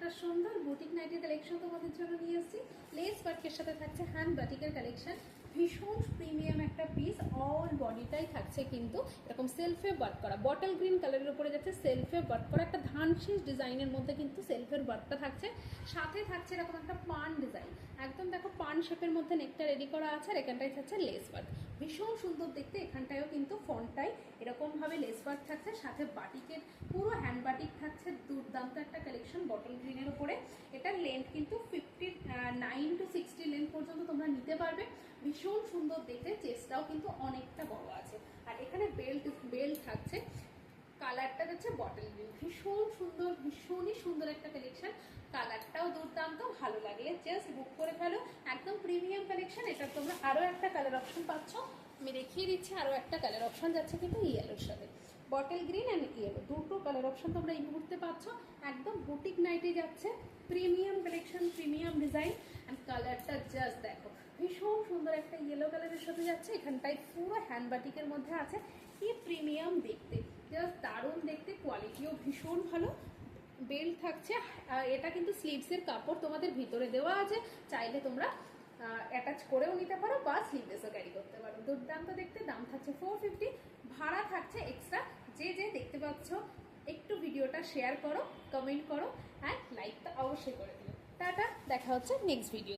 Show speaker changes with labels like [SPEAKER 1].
[SPEAKER 1] একটা সুন্দর boutique nightie collection তোমাদের জন্য নিয়ে এসেছি। লেস ওয়ার্কের সাথে থাকছে হ্যান্ড বাটিকের কালেকশন। ভীষণ প্রিমিয়াম একটা পিস, অল বডিটাই থাকছে কিন্তু এরকম সেলফে ওয়ার্ক করা, বটল গ্রিন কালারের উপরে যাচ্ছে সেলফে ওয়ার্ক করা একটা ধান শীষ ডিজাইনের মধ্যে কিন্তু সেলফের ওয়ার্কটা থাকছে। সাথে থাকছে এরকম একটা পান ডিজাইন, একদম দেখো পান শেপের মধ্যে নেকটা রেডি করা আছে। আর এখানটায় থাকছে লেস ওয়ার্ক, ভীষণ সুন্দর দেখতে। এখানটায়ও কিন্তু ফন্টটাই এরকমভাবে লেস ওয়ার্ক থাকছে, সাথে বাটিকের পুরো হ্যান্ড বাটিক থাকছে। দুর্দান্ত একটা কালেকশন বটল গ্রিনের উপরে। এটার লেন্থ কিন্তু 59 to 60 লেন্থ পর্যন্ত তোমরা নিতে পারবে। ভীষণ সুন্দর দেখতে, চেস্টটাও কিন্তু অনেকটা বড় আছে। আর এখানে বেল্ট থাকছে, কালারটা যাচ্ছে বটল গ্রিন, ভীষণ সুন্দর, ভীষণই সুন্দর একটা কালেকশন। কালারটাও দুর্দান্ত, ভালো লাগলে জাস্ট বুক করে ফেলো। একদম প্রিমিয়াম কালেকশন। এটা তোমরা আরও একটা কালার অপশন পাচ্ছ, আমি দেখিয়ে দিচ্ছি। আরও একটা কালার অপশন যাচ্ছে কিন্তু ইয়েলোর সাথে, বটল গ্রিন অ্যান্ড ইয়েলো, দুটো কালার অপশন তোমরা এই মুহূর্তে পাচ্ছ। একদম বুটিক নাইটে যাচ্ছে, premium collection, premium design. And কালারটা জাস্ট দেখো, ভীষণ সুন্দর একটা ইয়েলো কালারের সাথে যাচ্ছে। এখানটায় পুরো হ্যান্ড বাটিকের মধ্যে আছে, কি প্রিমিয়াম দেখতে, জাস্ট দারুণ দেখতে, কোয়ালিটিও ভীষণ ভালো। বেল্ট থাকছে, এটা কিন্তু স্লিভসের কাপড় তোমাদের ভিতরে দেওয়া আছে, চাইলে তোমরা অ্যাটাচ করেও নিতে পারো বা স্লিভলেসও ক্যারি করতে পারো। দুর্দান্ত দেখতে। দাম থাকছে 450, ভাড়া থাকছে এক্সট্রা। যে দেখতে পাচ্ছ একটু ভিডিওটা শেয়ার করো, কমেন্ট করো, অ্যান্ড লাইকটা অবশ্যই করে দিও। টাটা, দেখা হচ্ছে নেক্সট ভিডিও।